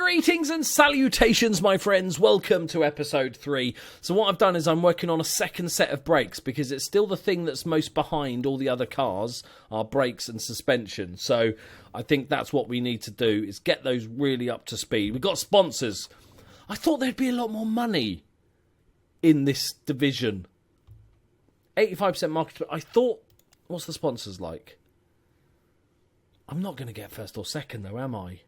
Greetings and salutations, my friends. Welcome to episode 3. So what I've done is I'm working on a second set of brakes because it's still the thing that's most behind all the other cars, are brakes and suspension. So I think that's what we need to do, is get those really up to speed. We've got sponsors. I thought there'd be a lot more money in this division. 85% market. I thought, what's the sponsors like? I'm not going to get first or second though, am I?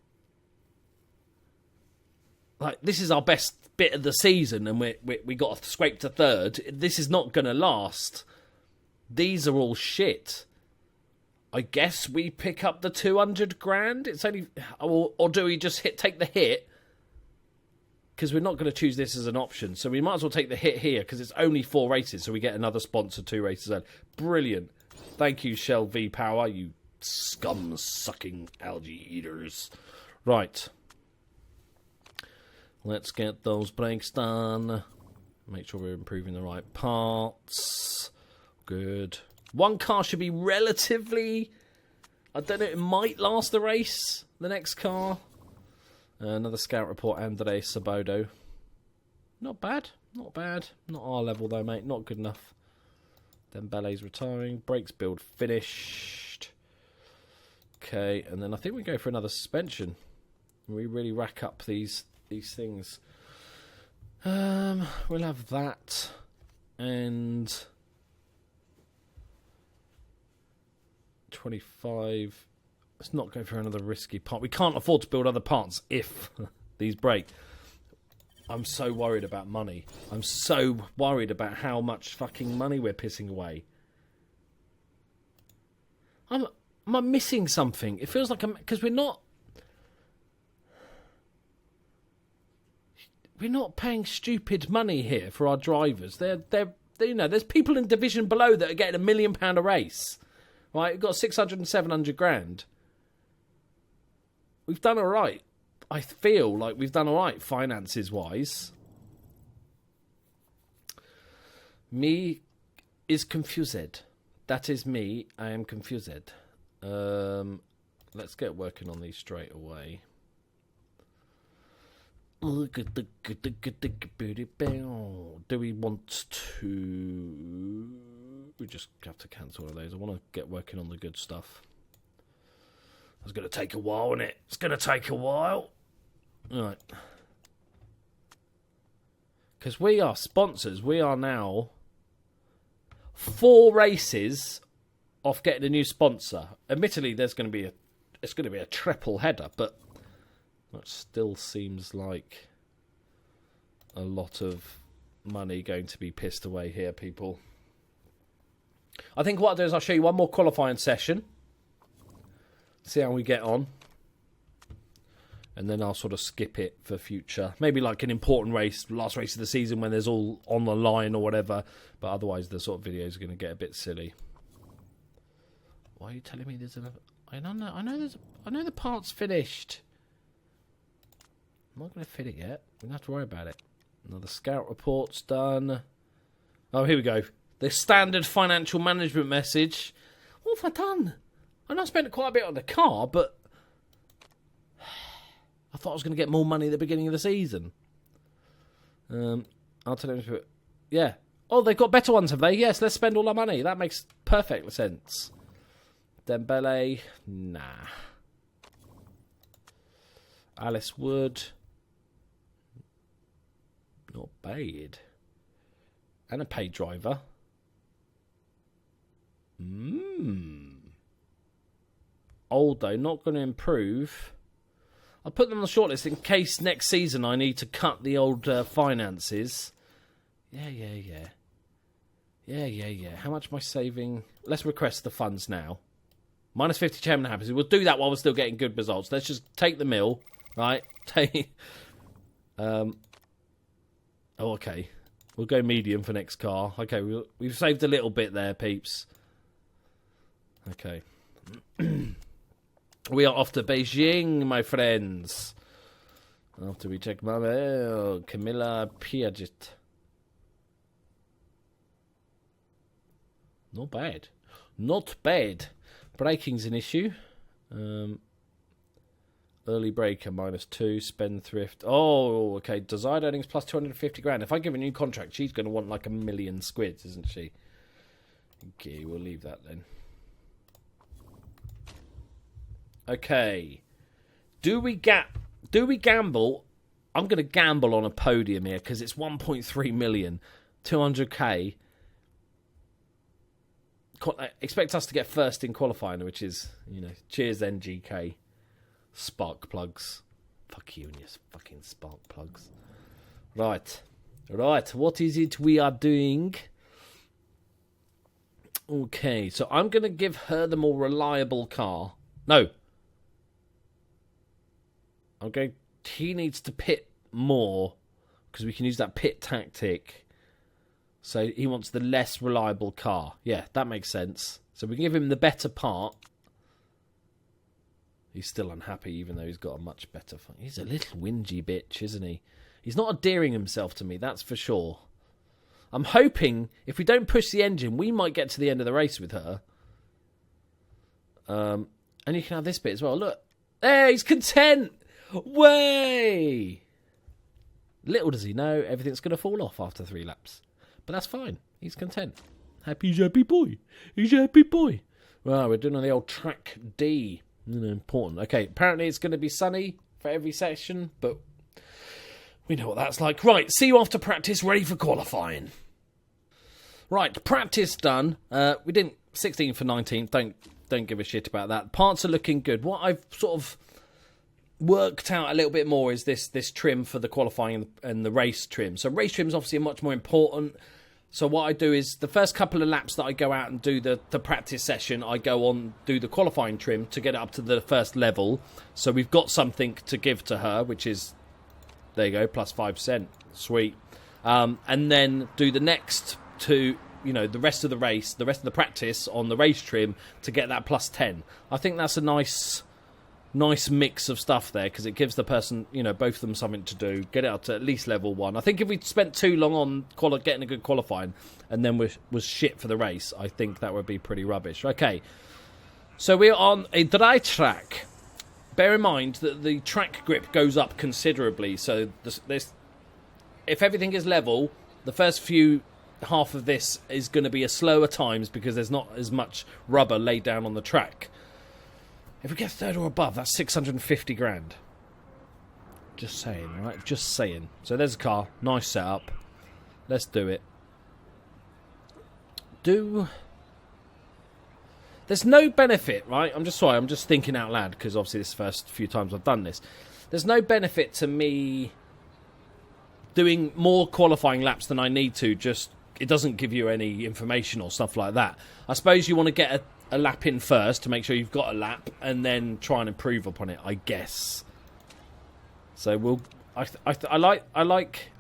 Like, this is our best bit of the season and we got to scrape to third. This is not going to last. These are all shit. I guess we pick up the 200 grand. It's only, or do we just take the hit? Because we're not going to choose this as an option. So we might as well take the hit here because it's only 4 races. So we get another sponsor 2 races in. Brilliant. Thank you, Shell V-Power, you scum-sucking algae eaters. Right. Let's get those brakes done. Make sure we're improving the right parts. Good. One car should be relatively... I don't know, it might last the race. The next car. Another scout report, Andre Sabodo. Not bad. Not bad. Not our level though, mate. Not good enough. Dembele's retiring. Brakes build finished. Okay, and then I think we go for another suspension. We really rack up these things. We'll have that and 25. Let's not go for another risky part. We can't afford to build other parts if these break. I'm so worried about money. I'm so worried about how much fucking money we're pissing away. Am I missing something? It feels like because we're not paying stupid money here for our drivers. They're you know, there's people in division below that are getting £1 million a race. Right, we've got 600 and 700 grand. We've done all right. I feel like we've done all right finances wise. Me is confused. That is me. I am confused. Let's get working on these straight away. Do we want to... We just have to cancel all of those. I want to get working on the good stuff. It's going to take a while, isn't it? It's going to take a while. All right. Because we are sponsors. We are now 4 races off getting a new sponsor. Admittedly, it's going to be a triple header, but that still seems like a lot of money going to be pissed away here, people. I think what I'll do is I'll show you one more qualifying session. See how we get on. And then I'll sort of skip it for future. Maybe like an important race, last race of the season when there's all on the line or whatever. But otherwise the sort of videos are going to get a bit silly. Why are you telling me there's another... I know the part's finished. I'm not going to fit it yet. We don't have to worry about it. Another scout report's done. Oh, here we go. The standard financial management message. What have I done? I know I spent quite a bit on the car, but I thought I was going to get more money at the beginning of the season. I'll tell them. Yeah. Oh, they've got better ones, have they? Yes, let's spend all our money. That makes perfect sense. Dembele. Nah. Alice Wood. Not bad. And a paid driver. Old though, not going to improve. I'll put them on the shortlist in case next season I need to cut the old finances. Yeah. How much am I saving? Let's request the funds now. Minus 50 chairman happens. We'll do that while we're still getting good results. Let's just take the mill, right? Oh, okay. We'll go medium for next car. Okay, we've saved a little bit there, peeps. Okay. We are off to Beijing, my friends. After we check my mail, Camilla Piaget. Not bad. Not bad. Braking's an issue. Early breaker -2, spendthrift. Oh, okay. Desired earnings plus 250 grand. If I give a new contract, she's going to want like 1 million squids, isn't she? Okay, we'll leave that then. Okay. Do we gamble? I'm going to gamble on a podium here because it's 1.3 million, 200k. Expect us to get first in qualifying, which is, cheers NGK. Spark plugs. Fuck you and your fucking spark plugs. Right. What is it we are doing? Okay, so I'm going to give her the more reliable car. No. He needs to pit more because we can use that pit tactic. So he wants the less reliable car. Yeah, that makes sense. So we can give him the better part. He's still unhappy, even though he's got a much better... He's a little whingy bitch, isn't he? He's not endearing himself to me, that's for sure. I'm hoping, if we don't push the engine, we might get to the end of the race with her. And you can have this bit as well. Look. Hey, he's content! Way! Little does he know, everything's going to fall off after 3 laps. But that's fine. He's content. He's a happy boy. He's a happy boy. Well, we're doing on the old track D. Important. Okay, apparently it's going to be sunny for every session, but we know what that's like. Right, see you after practice, ready for qualifying. Right, practice done. We didn't 16 for 19. Don't give a shit about that. Parts are looking good. What I've sort of worked out a little bit more is this trim for the qualifying and the race trim. So race trim is obviously much more important. So what I do is the first couple of laps that I go out and do the practice session, I go on, do the qualifying trim to get it up to the first level. So we've got something to give to her, which is, there you go, plus 5%. Sweet. And then do the next two, the rest of the race, the rest of the practice on the race trim to get that plus 10. I think that's a nice mix of stuff there because it gives the person, both of them something to do, get it up to at least level 1. I think if we spent too long on getting a good qualifying and then was shit for the race, I think that would be pretty rubbish. Okay, so we're on a dry track. Bear in mind that the track grip goes up considerably, so if everything is level, the first half of this is going to be a slower times because there's not as much rubber laid down on the track. If we get third or above, that's 650 grand. Just saying, right? Just saying. So there's a car. Nice setup. Let's do it. There's no benefit, right? I'm just thinking out loud because obviously this is the first few times I've done this. There's no benefit to me doing more qualifying laps than I need to. Just it doesn't give you any information or stuff like that. I suppose you want to get a lap in first to make sure you've got a lap and then try and improve upon it, I guess. So I like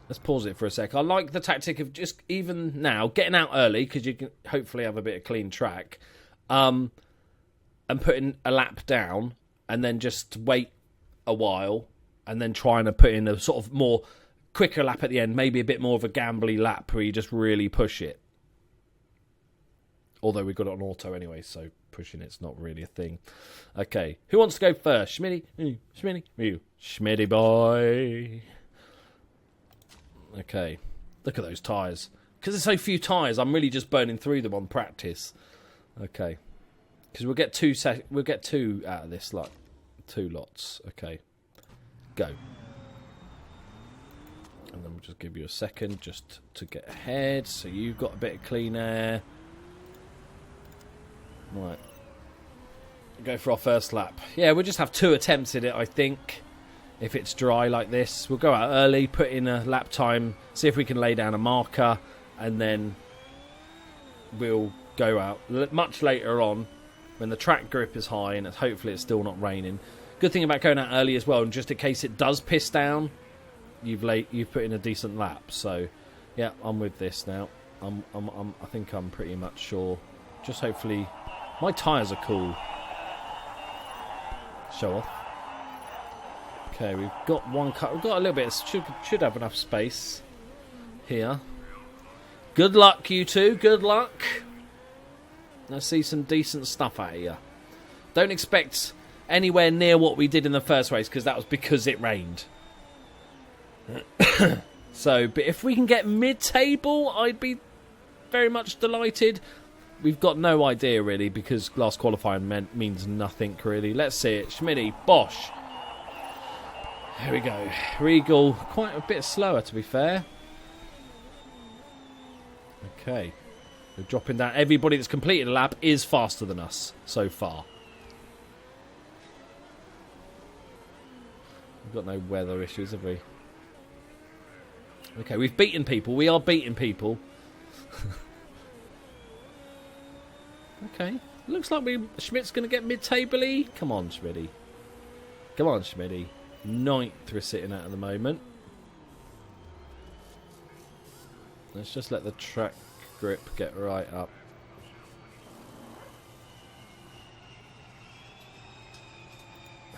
let's pause it for a sec. I like the tactic of just even now getting out early because you can hopefully have a bit of clean track, and putting a lap down and then just wait a while and then trying to put in a sort of more quicker lap at the end, maybe a bit more of a gambly lap where you just really push it. Although we've got it on auto anyway, so pushing it's not really a thing. Okay, who wants to go first? Schmitty? Schmitty? You. Schmitty boy. Okay, look at those tyres. Because there's so few tyres, I'm really just burning through them on practice. Okay, because we'll get two out of this, like 2 lots. Okay, go. And then we'll just give you a second just to get ahead, so you've got a bit of clean air. Right. Go for our first lap. Yeah, we'll just have 2 attempts at it, I think. If it's dry like this. We'll go out early, put in a lap time, see if we can lay down a marker, and then we'll go out much later on when the track grip is high and hopefully it's still not raining. Good thing about going out early as well, and just in case it does piss down, you've put in a decent lap. So, yeah, I'm with this now. I think I'm pretty much sure. Just hopefully... My tyres are cool. Show off. Okay, we've got one cut. We've got a little bit. Should have enough space here. Good luck, you two. Good luck. Let's see some decent stuff out here. Don't expect anywhere near what we did in the first race, because that was because it rained. So, but if we can get mid-table, I'd be very much delighted. We've got no idea, really, because last qualifying means nothing, really. Let's see it. Schmitty, Bosch. Here we go. Regal, quite a bit slower, to be fair. Okay. We're dropping down. Everybody that's completed a lap is faster than us so far. We've got no weather issues, have we? Okay, we've beaten people. We are beating people. Okay. Looks like Schmidt's going to get mid-table-y. Come on, Schmitty. Come on, Schmitty. 9th we're sitting at the moment. Let's just let the track grip get right up.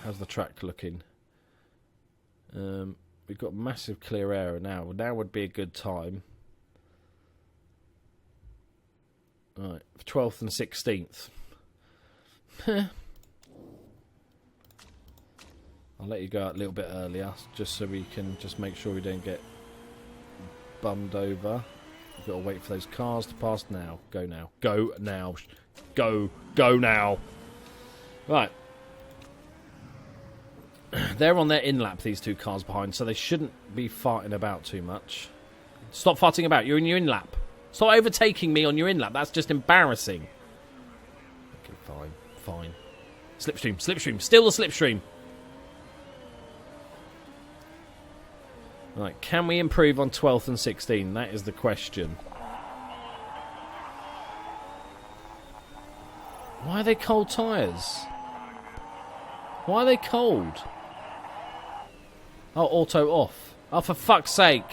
How's the track looking? We've got massive clear air now. Now would be a good time. Right, 12th and 16th. I'll let you go out a little bit earlier, just so we can just make sure we don't get bummed over. We've got to wait for those cars to pass now. Go now. Go now. Go. Go now. Right. They're on their in-lap, these two cars behind, so they shouldn't be farting about too much. Stop farting about. You're in your in-lap. Stop overtaking me on your in-lap. That's just embarrassing. Okay, fine. Fine. Slipstream. Slipstream. Still the slipstream. Right, can we improve on 12th and 16th? That is the question. Why are they cold tyres? Why are they cold? Oh, auto off. Oh, for fuck's sake.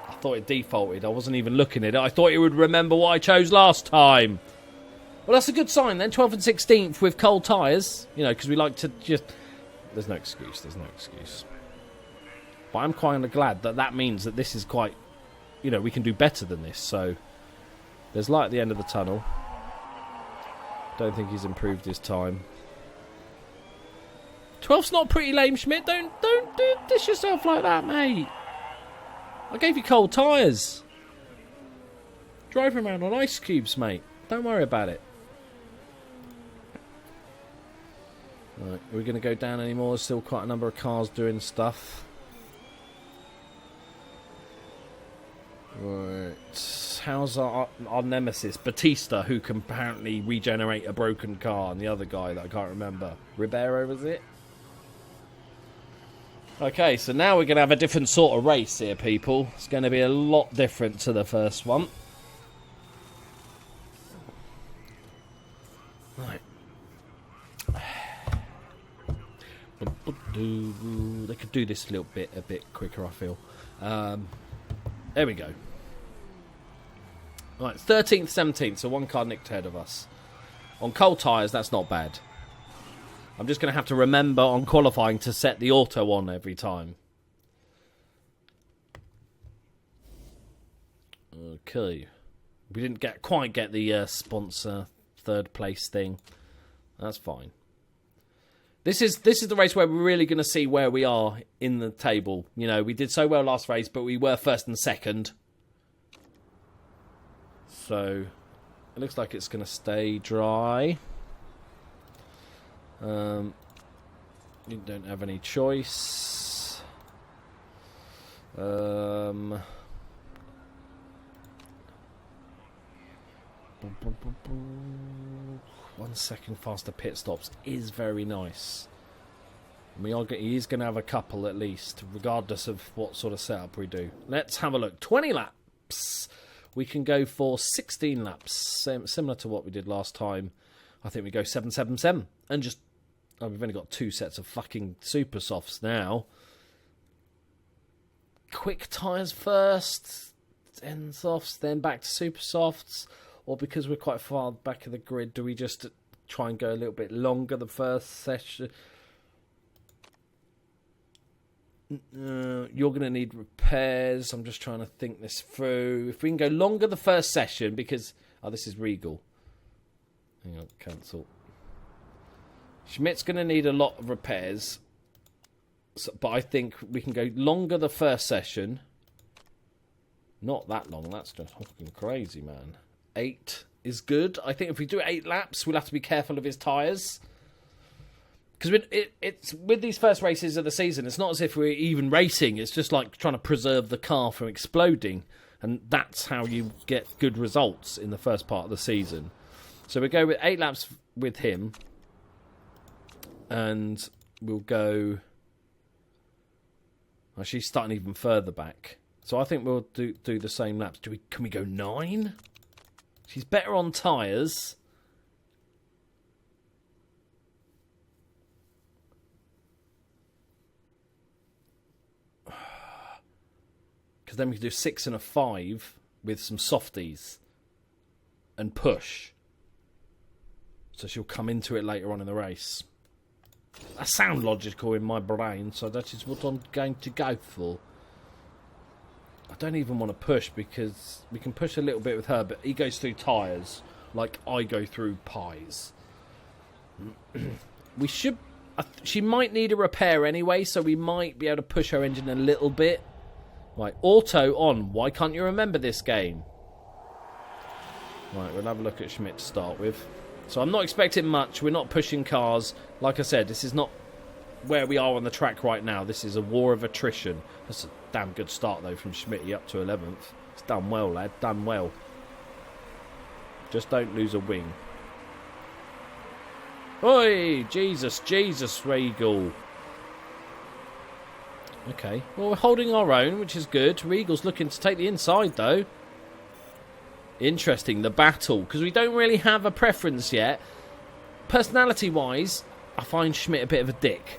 I thought it defaulted. I wasn't even looking at it. I thought it would remember what I chose last time. Well, that's a good sign then. 12th and 16th with cold tyres. You know, because we like to just... There's no excuse. There's no excuse. But I'm kind of glad that that means that this is quite... You know, we can do better than this. So, there's light at the end of the tunnel. Don't think he's improved his time. 12th's not pretty lame, Schmidt. Don't dish yourself like that, mate. I gave you cold tyres. Driving around on ice cubes, mate. Don't worry about it. Right, are we going to go down anymore? There's still quite a number of cars doing stuff. Right. How's our nemesis? Batista, who can apparently regenerate a broken car, and the other guy that I can't remember. Ribeiro, was it? Okay, so now we're going to have a different sort of race here, people. It's going to be a lot different to the first one. Right. They could do this a bit quicker, I feel. There we go. Right, 13th, 17th, so one car nicked ahead of us. On cold tyres, that's not bad. I'm just going to have to remember on qualifying to set the auto on every time. Okay. We didn't quite get the sponsor third place thing. That's fine. This is the race where we're really going to see where we are in the table. You know, we did so well last race, but we were first and second. So, it looks like it's going to stay dry. You don't have any choice. 1 second faster pit stops is very nice. He is going to have a couple at least, regardless of what sort of setup we do. Let's have a look. 20 laps. We can go for 16 laps, similar to what we did last time. I think we go 777 and just... Oh, we've only got 2 sets of fucking super softs now. Quick tyres first, then softs, then back to super softs. Or because we're quite far back of the grid, do we just try and go a little bit longer the first session? You're going to need repairs. I'm just trying to think this through. If we can go longer the first session, because... Oh, this is Regal. Hang on, cancel. Schmidt's going to need a lot of repairs. But I think we can go longer the first session. Not that long. That's just fucking crazy, man. 8 is good. I think if we do 8 laps, we'll have to be careful of his tyres. Because it's with these first races of the season, it's not as if we're even racing. It's just like trying to preserve the car from exploding. And that's how you get good results in the first part of the season. So we go with 8 laps with him. And we'll go... Oh, she's starting even further back. So I think we'll do the same laps. Can we go 9? She's better on tyres. Because then we can do 6 and a 5 with some softies. And push. So she'll come into it later on in the race. That sounds logical in my brain, so that is what I'm going to go for. I don't even want to push because we can push a little bit with her, but he goes through tyres like I go through pies. We should... She might need a repair anyway, so we might be able to push her engine a little bit. Right, auto on. Why can't you remember this game? Right, we'll have a look at Schmidt to start with. So I'm not expecting much. We're not pushing cars. Like I said, this is not where we are on the track right now. This is a war of attrition. That's a damn good start, though, from Schmitty up to 11th. It's done well, lad. Done well. Just don't lose a wing. Oi! Jesus, Regal. Okay. Well, we're holding our own, which is good. Regal's looking to take the inside, though. Interesting, the battle. Because we don't really have a preference yet. Personality-wise, I find Schmidt a bit of a dick.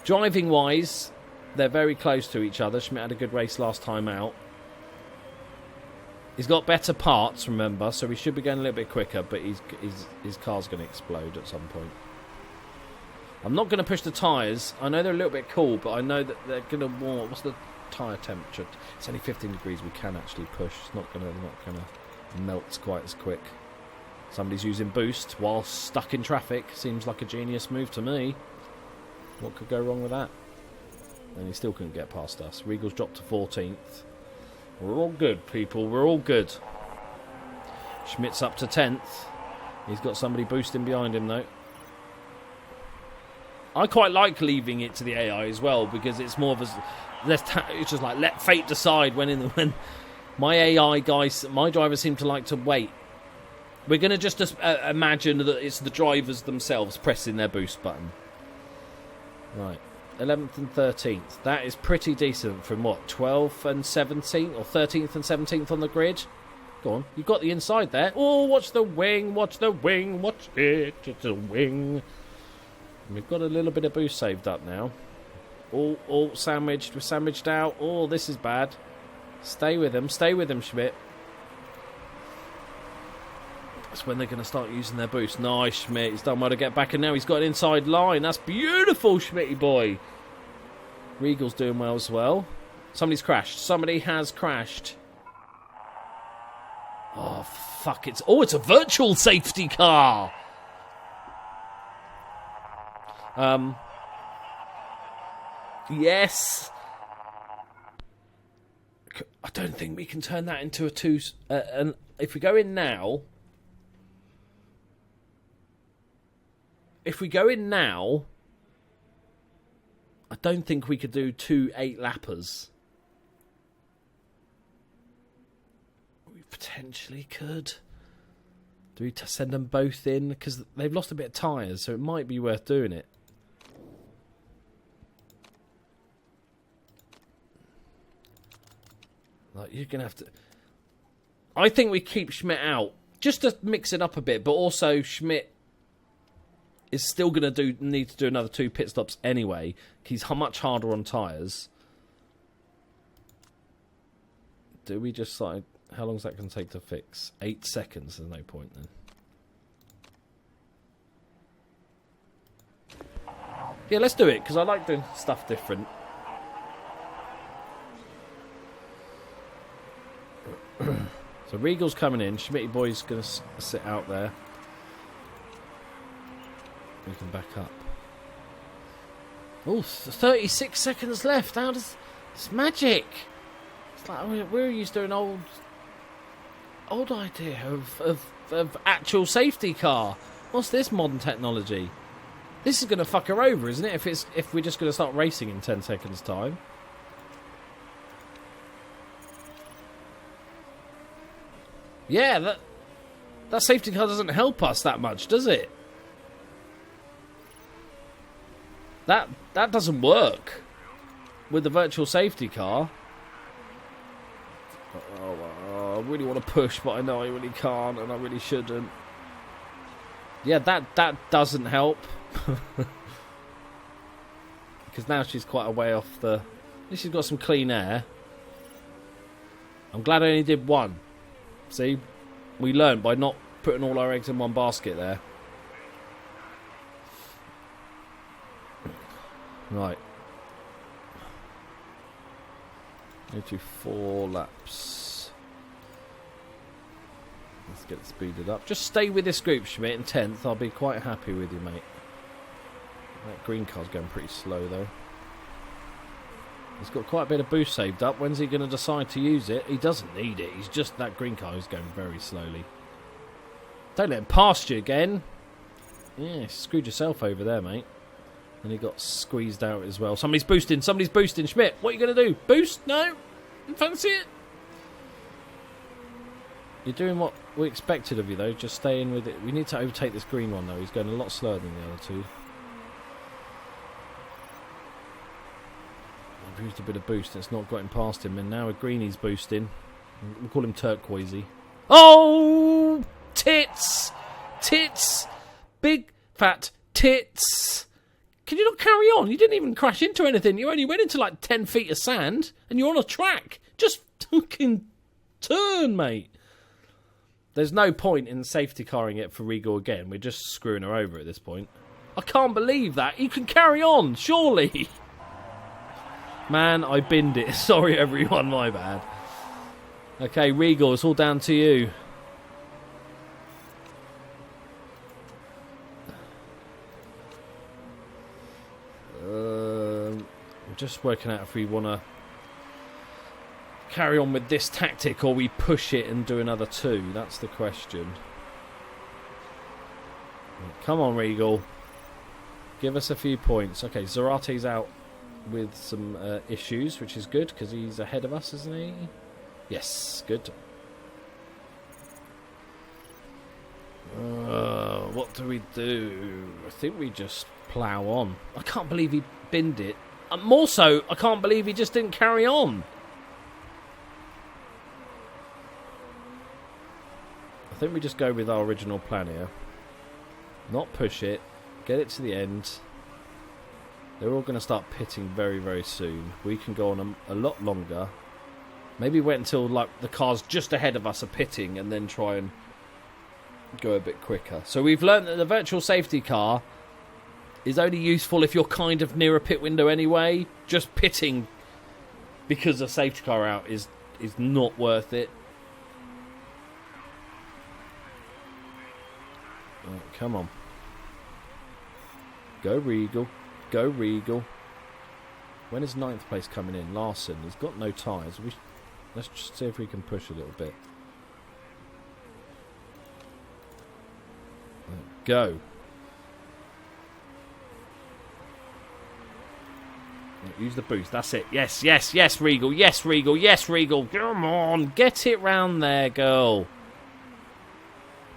Driving-wise, they're very close to each other. Schmidt had a good race last time out. He's got better parts, remember, so we should be going a little bit quicker, but his car's going to explode at some point. I'm not going to push the tyres. I know they're a little bit cool, but I know that they're going to warm. What's the tyre temperature? It's only 15 degrees. We can actually push. It's not going to melt quite as quick. Somebody's using boost while stuck in traffic. Seems like a genius move to me. What could go wrong with that? And he still couldn't get past us. Regal's dropped to 14th. We're all good, people. We're all good. Schmidt's up to 10th. He's got somebody boosting behind him, though. I quite like leaving it to the AI as well, because it's more of a... it's just like, let fate decide when my AI guys, my drivers seem to like to wait. We're going to just imagine that it's the drivers themselves pressing their boost button. Right. 11th and 13th. That is pretty decent from what? 12th and 17th? Or 13th and 17th on the grid? Go on. You've got the inside there. Oh, watch the wing. Watch the wing. Watch it. It's a wing. We've got a little bit of boost saved up now. All sandwiched. We're sandwiched out. Oh, this is bad. Stay with him. Stay with him, Schmidt. That's when they're going to start using their boost. Nice, Schmidt. He's done well to get back, and now he's got an inside line. That's beautiful, Schmitty boy. Regal's doing well as well. Somebody's crashed. Somebody has crashed. Oh, fuck. It's a virtual safety car. Yes. I don't think we can turn that into a 2... and if we go in now... If we go in now... I don't think we could do 2 8-lappers. We potentially could. Do we send them both in? Because they've lost a bit of tyres, so it might be worth doing it. Like, you're going to have to... I think we keep Schmidt out. Just to mix it up a bit, but also Schmidt is still going to need to do another 2 pit stops anyway. He's much harder on tyres. Do we just like... How long is that going to take to fix? 8 seconds. There's no point then. Yeah, let's do it, because I like doing stuff different. So Regal's coming in. Schmitty boy's going to sit out there. We can back up. Oh, 36 seconds left. How does... It's magic. It's like we're used to an old idea of actual safety car. What's this modern technology? This is going to fuck her over, isn't it? If we're just going to start racing in 10 seconds time. Yeah, that safety car doesn't help us that much, does it? That doesn't work with the virtual safety car. I really want to push, but I know I really can't, and I really shouldn't. Yeah, that doesn't help. Because now she's quite a way off the... At least she's got some clean air. I'm glad I only did one. See? We learned by not putting all our eggs in one basket there. Right. Need to do 4 laps. Let's get it speeded up. Just stay with this group, Schmidt, in 10th. I'll be quite happy with you, mate. That green car's going pretty slow, though. He's got quite a bit of boost saved up. When's he going to decide to use it? He doesn't need it. He's just... That green car is going very slowly. Don't let him past you again. Yeah, you screwed yourself over there, mate. And he got squeezed out as well. Somebody's boosting. Somebody's boosting. Schmidt, what are you going to do? Boost? No? Don't fancy it? You're doing what we expected of you, though. Just stay in with it. We need to overtake this green one, though. He's going a lot slower than the other two. I've used a bit of boost. It's not got him past him. And now a greenie's boosting. We'll call him turquoisey. Oh! Tits! Tits! Big, fat tits! Can you not carry on? You didn't even crash into anything. You only went into like 10 feet of sand. And you're on a track. Just fucking turn, mate. There's no point in safety carring it for Regal again. We're just screwing her over at this point. I can't believe that. You can carry on, surely. Man, I binned it. Sorry, everyone. My bad. Okay, Regal, it's all down to you. I'm just working out if we want to carry on with this tactic or we push it and do another 2. That's the question. Come on, Regal. Give us a few points. Okay, Zarate's out with some issues, which is good because he's ahead of us, isn't he? Yes, good. What do we do? I think we just plough on. I can't believe he binned it. More so, I can't believe he just didn't carry on. I think we just go with our original plan here. Not push it. Get it to the end. They're all going to start pitting very, very soon. We can go on a lot longer. Maybe wait until like the cars just ahead of us are pitting and then try and go a bit quicker. So we've learned that the virtual safety car is only useful if you're kind of near a pit window anyway. Just pitting because a safety car out is not worth it. Right, come on. Go Regal. Go Regal. When is 9th place coming in? Larson. He's got no tyres. Let's just see if we can push a little bit. Go. Use the boost. That's it. Yes, yes, yes, Regal. Yes, Regal. Yes, Regal. Come on. Get it round there, girl.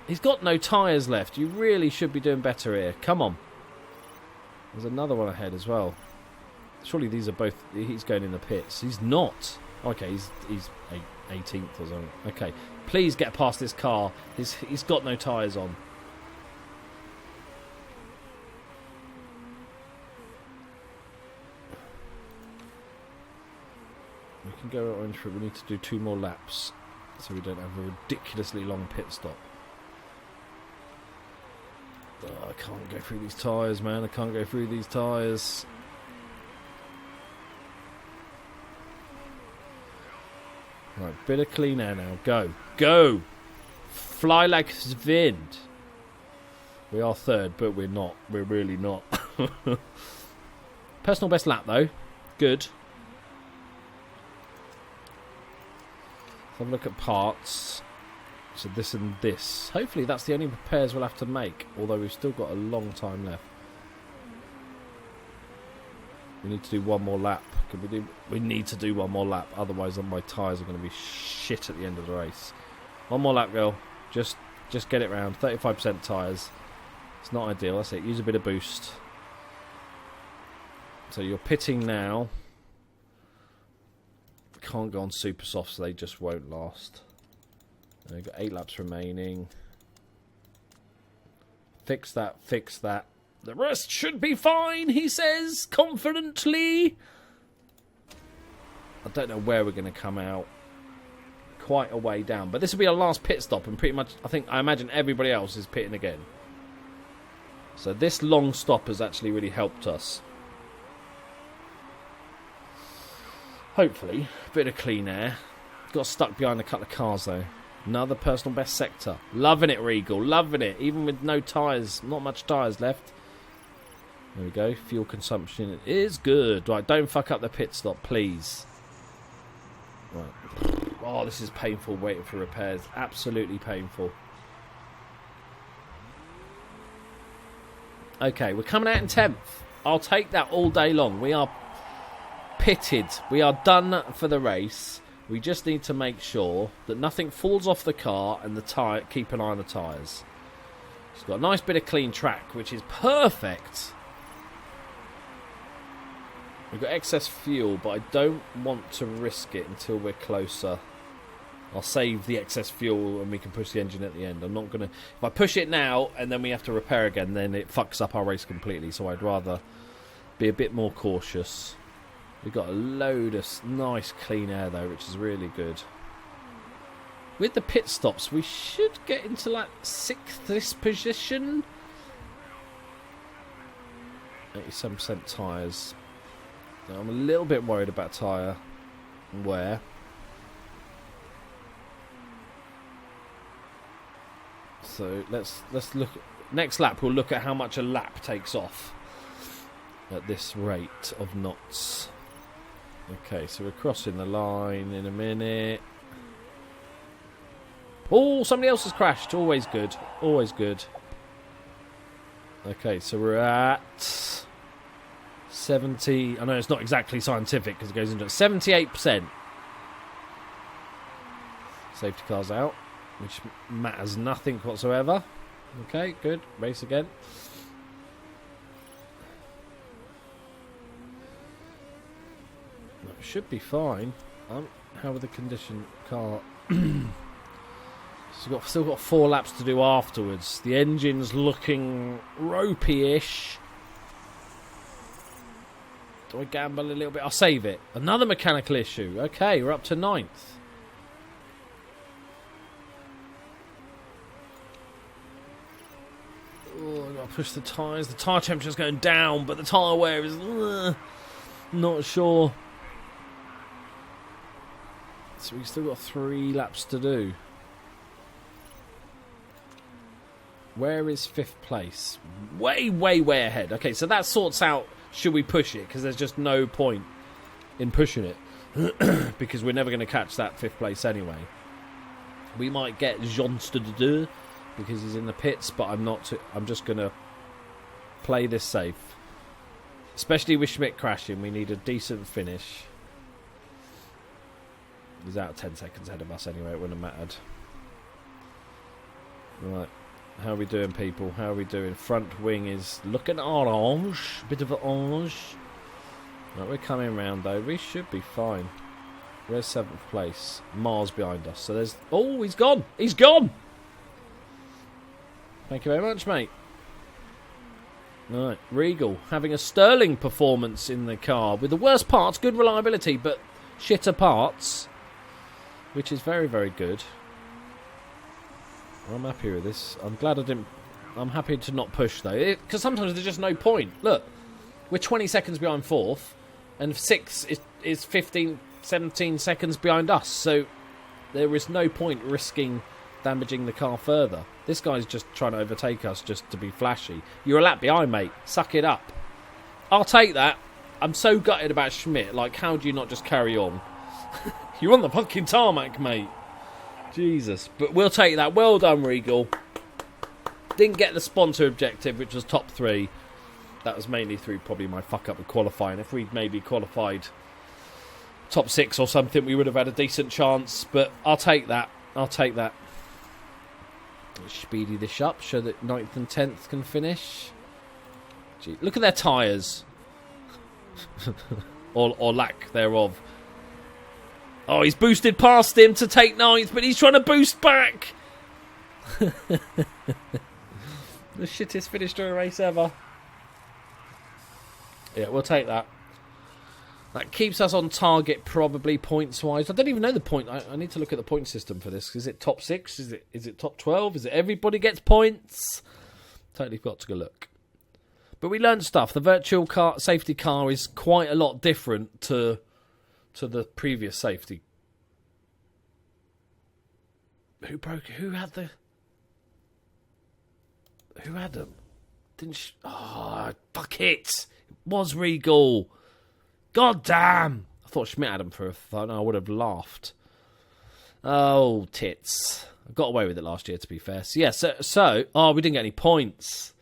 He's got no tyres left. You really should be doing better here. Come on. There's another one ahead as well. Surely these are both... He's going in the pits. He's not. Okay, he's 18th or something. Okay. Please get past this car. He's got no tyres on. We can go orange, but we need to do 2 more laps so we don't have a ridiculously long pit stop. Oh, I can't go through these tyres, man. I can't go through these tyres. Right, bit of clean air now. Go. Go! Fly like the wind. We are third, but we're not. We're really not. Personal best lap, though. Good. Let's have a look at parts. So this and this. Hopefully that's the only repairs we'll have to make, although we've still got a long time left. We need to do one more lap. We need to do one more lap, otherwise my tyres are going to be shit at the end of the race. One more lap, girl. Just get it round. 35% tyres. It's not ideal. That's it. Use a bit of boost. So you're pitting now. Can't go on super soft, so they just won't last. We've got 8 laps remaining. Fix that, fix that. The rest should be fine, he says, confidently. I don't know where we're going to come out. Quite a way down. But this will be our last pit stop, and pretty much, I imagine everybody else is pitting again. So this long stop has actually really helped us. Hopefully. A bit of clean air. Got stuck behind a couple of cars, though. Another personal best sector. Loving it, Regal. Loving it. Even with no tyres. Not much tyres left. There we go. Fuel consumption is good. Right, don't fuck up the pit stop, please. Right. Oh, this is painful waiting for repairs. Absolutely painful. Okay, we're coming out in 10th. I'll take that all day long. We are pitted. We are done for the race. We just need to make sure that nothing falls off the car and the tyre. Keep an eye on the tyres. It's got a nice bit of clean track, which is perfect. We've got excess fuel, but I don't want to risk it until we're closer. I'll save the excess fuel and we can push the engine at the end. I'm not going to... If I push it now and then we have to repair again, then it fucks up our race completely. So I'd rather be a bit more cautious. We've got a load of nice clean air though, which is really good. With the pit stops, we should get into like 6th position. 87% tyres. Now, I'm a little bit worried about tyre wear. So let's look. Next lap, we'll look at how much a lap takes off at this rate of knots. Okay, so we're crossing the line in a minute. Oh, somebody else has crashed. Always good. Always good. Okay, so we're at 70. I know it's not exactly scientific because it goes into 78%. Safety car's out, which matters nothing whatsoever. Okay, good. Race again. That should be fine. How are the condition car? Still got 4 laps to do afterwards. The engine's looking ropey-ish. Do I gamble a little bit? I'll save it. Another mechanical issue. Okay, we're up to 9th. Oh, I've got to push the tyres. The tyre temperature's going down, but the tyre wear is... not sure. So we've still got 3 laps to do. Where is 5th place? Way, way, way ahead. Okay, so that sorts out should we push it, because there's just no point in pushing it because we're never going to catch that 5th place anyway. We might get Johnston because he's in the pits, but I'm just going to play this safe. Especially with Schmidt crashing, we need a decent finish. He's out 10 seconds ahead of us anyway, it wouldn't have mattered. Right. How are we doing, people? How are we doing? Front wing is looking orange. Bit of an orange. Right, we're coming round, though. We should be fine. Where's 7th place? Mars behind us. So there's... Oh, he's gone! He's gone! Thank you very much, mate. Right, Regal having a sterling performance in the car. With the worst parts, good reliability, but shitter parts. Which is very, very good. I'm happy with this. I'm glad I didn't... I'm happy to not push, though. Because sometimes there's just no point. Look, we're 20 seconds behind 4th, and 6th is 15, 17 seconds behind us. So there is no point risking damaging the car further. This guy's just trying to overtake us just to be flashy. You're a lap behind, mate. Suck it up. I'll take that. I'm so gutted about Schmidt. Like, how do you not just carry on? You're on the fucking tarmac, mate. Jesus. But we'll take that. Well done, Regal. Didn't get the sponsor objective, which was top 3. That was mainly through probably my fuck-up with qualifying. If we'd maybe qualified top 6 or something, we would have had a decent chance. But I'll take that. I'll take that. Let's speedy this up so that 9th and 10th can finish. Gee, look at their tyres. or lack thereof. Oh, he's boosted past him to take 9th, but he's trying to boost back. The shittest finish to a race ever. Yeah, we'll take that. That keeps us on target, probably points-wise. I don't even know the point. I need to look at the point system for this. Is it top 6? Is it top 12? Is it everybody gets points? Totally got to go look. But we learned stuff. The virtual car safety car is quite a lot different to the previous safety. Who broke it? Who had them? Didn't fuck it. It was Regal. God damn. I thought Schmidt had them for a fun. I would have laughed. Oh, tits. I got away with it last year, to be fair. So, yeah, we didn't get any points.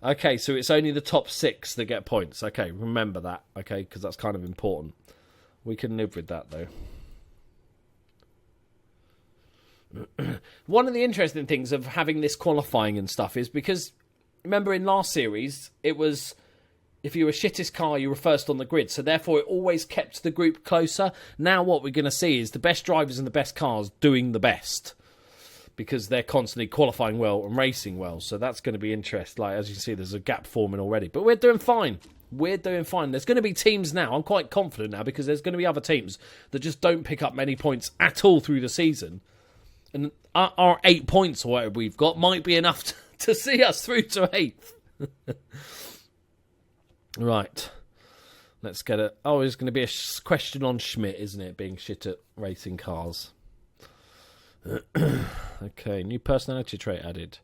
Okay, so it's only the top 6 that get points. Okay, remember that. Okay, because that's kind of important. We can live with that, though. One of the interesting things of having this qualifying and stuff is because, remember in last series, it was if you were shittest car, you were first on the grid. So therefore, it always kept the group closer. Now what we're going to see is the best drivers and the best cars doing the best, because they're constantly qualifying well and racing well. So that's going to be interesting. Like, as you can see, there's a gap forming already. But we're doing fine. We're doing fine. There's going to be teams now. I'm quite confident now, because there's going to be other teams that just don't pick up many points at all through the season. And our 8 points or whatever we've got might be enough to see us through to 8th. Right. Let's get it. Oh, there's going to be a question on Schmidt, isn't it? Being shit at racing cars. Okay, new personality trait added.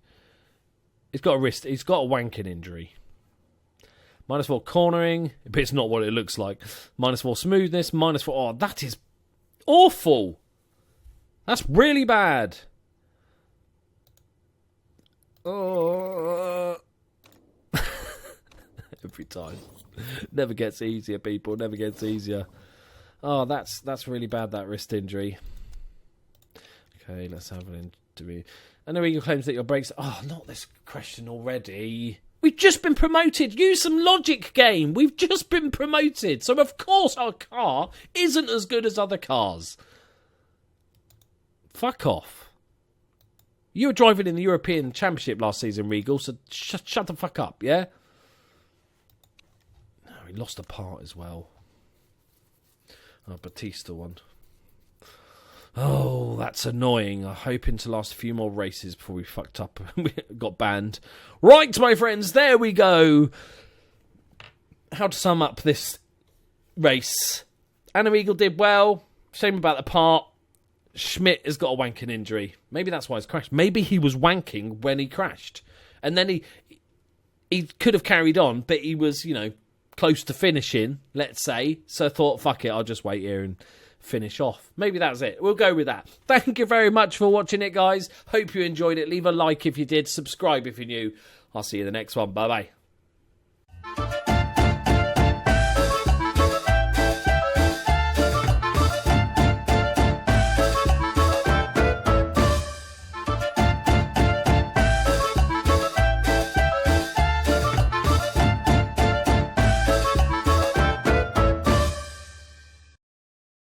He's got a wanking injury. -4 cornering, but it's not what it looks like. -4 smoothness, -4... Oh, that is awful! That's really bad. Oh. Every time. Never gets easier, people. Never gets easier. Oh, that's really bad, that wrist injury. Okay, let's have an interview. Ana Regal claims that your brakes... Oh, not this question already. We've just been promoted. Use some logic, game. We've just been promoted. So, of course, our car isn't as good as other cars. Fuck off. You were driving in the European Championship last season, Regal, so shut the fuck up, yeah? No, he lost a part as well. Oh, Batista won. Oh, that's annoying. I'm hoping to last a few more races before we fucked up and we got banned. Right, my friends, there we go. How to sum up this race. Ana Regal did well. Shame about the part. Schmidt has got a wanking injury. Maybe that's why he's crashed. Maybe he was wanking when he crashed. And then he could have carried on, but he was, close to finishing, let's say. So I thought, fuck it, I'll just wait here and finish off. Maybe that's it. We'll go with that. Thank you very much for watching it, guys. Hope you enjoyed it. Leave a like if you did. Subscribe if you're new. I'll see you in the next one. Bye-bye.